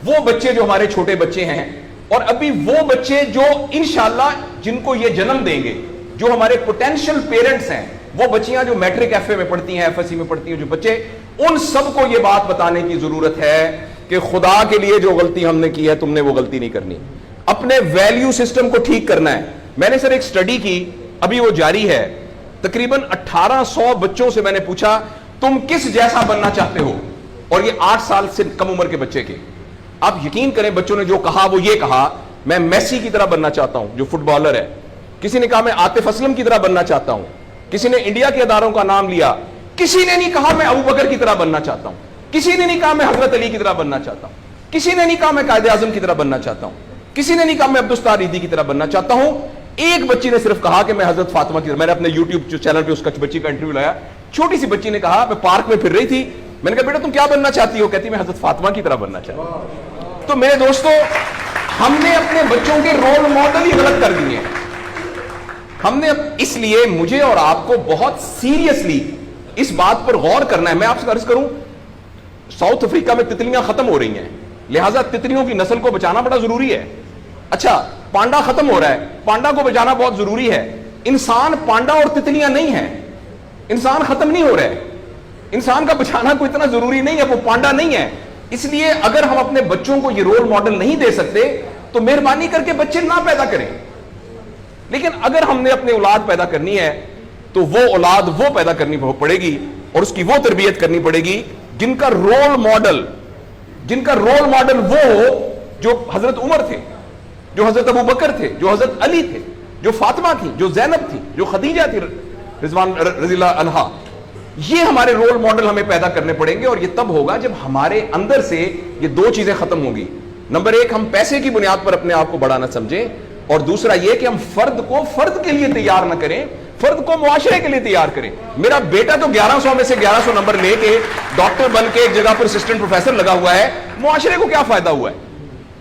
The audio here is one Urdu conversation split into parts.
وہ بچے جو ہمارے چھوٹے بچے ہیں اور ابھی وہ بچے جو انشاءاللہ جن کو یہ جنم دیں گے, جو ہمارے پوٹینشیل پیرنٹس ہیں, وہ بچیاں جو میٹرک ایف اے میں پڑھتی ہیں, ایف ایس سی میں پڑھتی ہیں, جو بچے, ان سب کو یہ بات بتانے کی ضرورت ہے کہ خدا کے لیے جو غلطی ہم نے کی ہے تم نے وہ غلطی نہیں کرنی. اپنے ویلیو سسٹم کو ٹھیک کرنا ہے. میں نے سر ایک سٹڈی کی, ابھی وہ جاری ہے, تقریباً 1800 بچوں سے میں نے پوچھا تم کس جیسا بننا چاہتے ہو, اور یہ 8 سال سے کم عمر کے بچے کے. آپ یقین کریں بچوں نے جو کہا وہ یہ کہا میں میسی کی طرح بننا چاہتا ہوں جو فٹ بالر ہے, کسی نے کہا میں عاطف اسلم کی طرح بننا چاہتا ہوں, کسی نے انڈیا کے اداروں کا نام لیا, کسی نے نہیں کہا میں ابو بکر کی طرح بننا چاہتا ہوں, کسی نے نہیں کہا میں حضرت علی کی طرح بننا چاہتا ہوں, کسی نے نہیں کہا میں قائد اعظم کی طرح بننا چاہتا ہوں, کسی نے نہیں کہا میں عبدالستار ریدی کی طرح بننا چاہتا ہوں. ایک بچی نے صرف کہا کہ میں حضرت فاطمہ کی طرح. میں نے اپنے یوٹیوب چینل پہ اس کا بچی کا انٹرویو لایا, چھوٹی سی بچی نے کہا میں پارک میں پھر رہی تھی, میں نے کہا بیٹا تم کیا بننا چاہتی ہو, کہتی میں حضرت فاطمہ کی طرح بننا چاہتی ہوں. تو میرے دوستو ہم نے اپنے بچوں کے رول ماڈل ہی غلط کر دیے ہیں. ہم نے, اس لیے مجھے اور آپ کو بہت سیریسلی اس بات پر غور کرنا ہے. میں آپ سے عرض کروں ساؤتھ افریقہ میں تتلیاں ختم ہو رہی ہیں, لہٰذا تتلیوں کی نسل کو بچانا بڑا ضروری ہے. اچھا پانڈا ختم ہو رہا ہے, پانڈا کو بچانا بہت ضروری ہے. انسان پانڈا اور تتلیاں نہیں ہیں, انسان ختم نہیں ہو رہا ہے, انسان کا بچانا کوئی اتنا ضروری نہیں ہے, وہ پانڈا نہیں ہے. اس لیے اگر ہم اپنے بچوں کو یہ رول ماڈل نہیں دے سکتے تو مہربانی کر کے بچے نہ پیدا کریں. لیکن اگر ہم نے اپنی اولاد پیدا کرنی ہے تو وہ اولاد وہ پیدا کرنی پڑے گی اور اس کی وہ تربیت کرنی پڑے گی جن کا رول ماڈل وہ ہو جو حضرت عمر تھے, جو حضرت ابو بکر تھے, جو حضرت علی تھے, جو فاطمہ تھی, جو زینب تھی, جو خدیجہ تھی رضوان رضی اللہ عنہا. یہ ہمارے رول ماڈل ہمیں پیدا کرنے پڑیں گے, اور یہ تب ہوگا جب ہمارے اندر سے یہ دو چیزیں ختم ہوں گی. نمبر ایک, ہم پیسے کی بنیاد پر اپنے آپ کو بڑا نہ سمجھیں, اور دوسرا یہ کہ ہم فرد کو فرد کے لیے تیار نہ کریں, فرد کو معاشرے کے لیے تیار کریں. میرا بیٹا تو 1100 میں سے 1100 نمبر لے کے ڈاکٹر بن کے ایک جگہ پر اسسٹنٹ پروفیسر لگا ہوا ہے, معاشرے کو کیا فائدہ ہوا ہے؟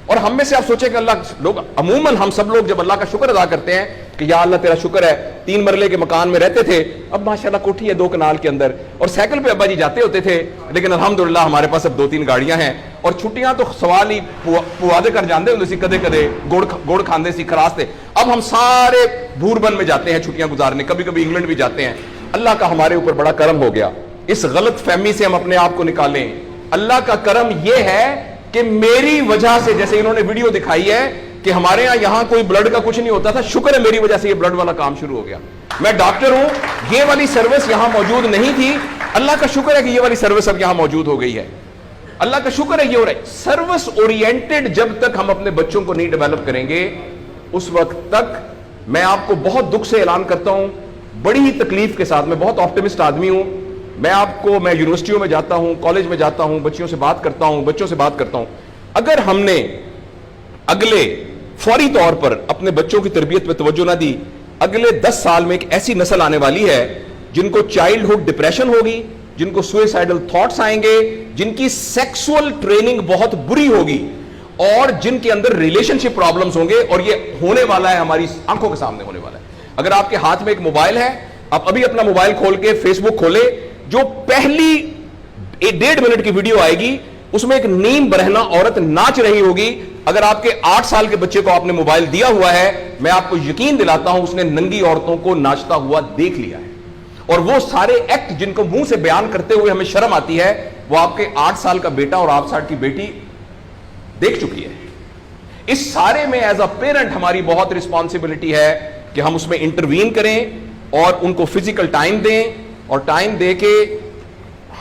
اور ہم میں سے آپ سوچیں کہ اللہ لوگ عموماً ہم سب لوگ جب اللہ کا شکر ادا کرتے ہیں کہ یا اللہ تیرا شکر ہے 3 مرلے کے مکان میں رہتے تھے, اب ماشاءاللہ کوٹھی ہے 2 کنال کے اندر, اور سائیکل پہ ابا جی جاتے ہوتے تھے, لیکن الحمدللہ ہمارے پاس اب 2-3 گاڑیاں ہیں, اور چھٹیاں تو سوال ہی پوادے کر جاندے ہوتے سی, کدے کدے گوڑ کھاندے سی, کھراستے. اب ہم سارے بھوربن میں جاتے ہیں چھٹیاں گزارنے, کبھی کبھی انگلینڈ بھی جاتے ہیں. اللہ کا ہمارے اوپر بڑا کرم ہو گیا. اس غلط فہمی سے ہم اپنے آپ کو نکالیں. اللہ کا کرم یہ ہے کہ میری وجہ سے, جیسے انہوں نے ویڈیو دکھائی ہے کہ ہمارے یہاں کوئی بلڈ کا کچھ نہیں ہوتا تھا, شکر ہے میری وجہ سے یہ بلڈ والا کام شروع ہو گیا. میں ڈاکٹر ہوں, یہ والی سروس یہاں موجود نہیں تھی, اللہ کا شکر ہے کہ یہ والی سروس اب یہاں موجود ہو گئی ہے. اللہ کا شکر ہے یہ ہو رہا ہے. سروس اورینٹڈ جب تک ہم اپنے بچوں کو نہیں ڈیولپ کریں گے, اس وقت تک میں آپ کو بہت دکھ سے اعلان کرتا ہوں, بڑی ہی تکلیف کے ساتھ, میں بہت آپٹمسٹ آدمی ہوں, میں یونیورسٹیوں میں جاتا ہوں, کالج میں جاتا ہوں, بچوں سے بات کرتا ہوں, اگر ہم نے اگلے فوری طور پر اپنے بچوں کی تربیت پہ توجہ نہ دی, اگلے 10 سال میں ایک ایسی نسل آنے والی ہے جن کو چائلڈہڈ ڈپریشن ہوگی, جن کو سوئسائڈل تھاٹس آئیں گے, جن کی سیکسول ٹریننگ بہت بری ہوگی, اور جن کے اندر ریلیشن شپ پرابلمز ہوں گے, اور یہ ہونے والا ہے, ہماری آنکھوں کے سامنے ہونے والا ہے. اگر آپ کے ہاتھ میں ایک موبائل ہے, آپ ابھی اپنا موبائل کھول کے فیس بک کھولے, جو پہلی 1.5 منٹ کی ویڈیو آئے گی اس میں ایک نیم برہنہ عورت ناچ رہی ہوگی. اگر آپ کے 8 سال کے بچے کو آپ نے موبائل دیا ہوا ہے, میں آپ کو یقین دلاتا ہوں اس نے ننگی عورتوں کو ناچتا ہوا دیکھ لیا ہے, اور وہ سارے ایکٹ جن کو منہ سے بیان کرتے ہوئے ہمیں شرم آتی ہے, وہ آپ کے 8 سال کا بیٹا اور 8 سال کی بیٹی دیکھ چکی ہے. اس سارے میں ایز اے پیرنٹ ہماری بہت رسپانسبلٹی ہے کہ ہم اس میں انٹروین کریں اور ان کو فزیکل ٹائم دیں, اور ٹائم دے کے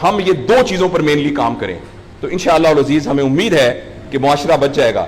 ہم یہ 2 چیزوں پر مینلی کام کریں. تو انشاءاللہ العزیز ہمیں امید ہے کہ معاشرہ بچ جائے گا.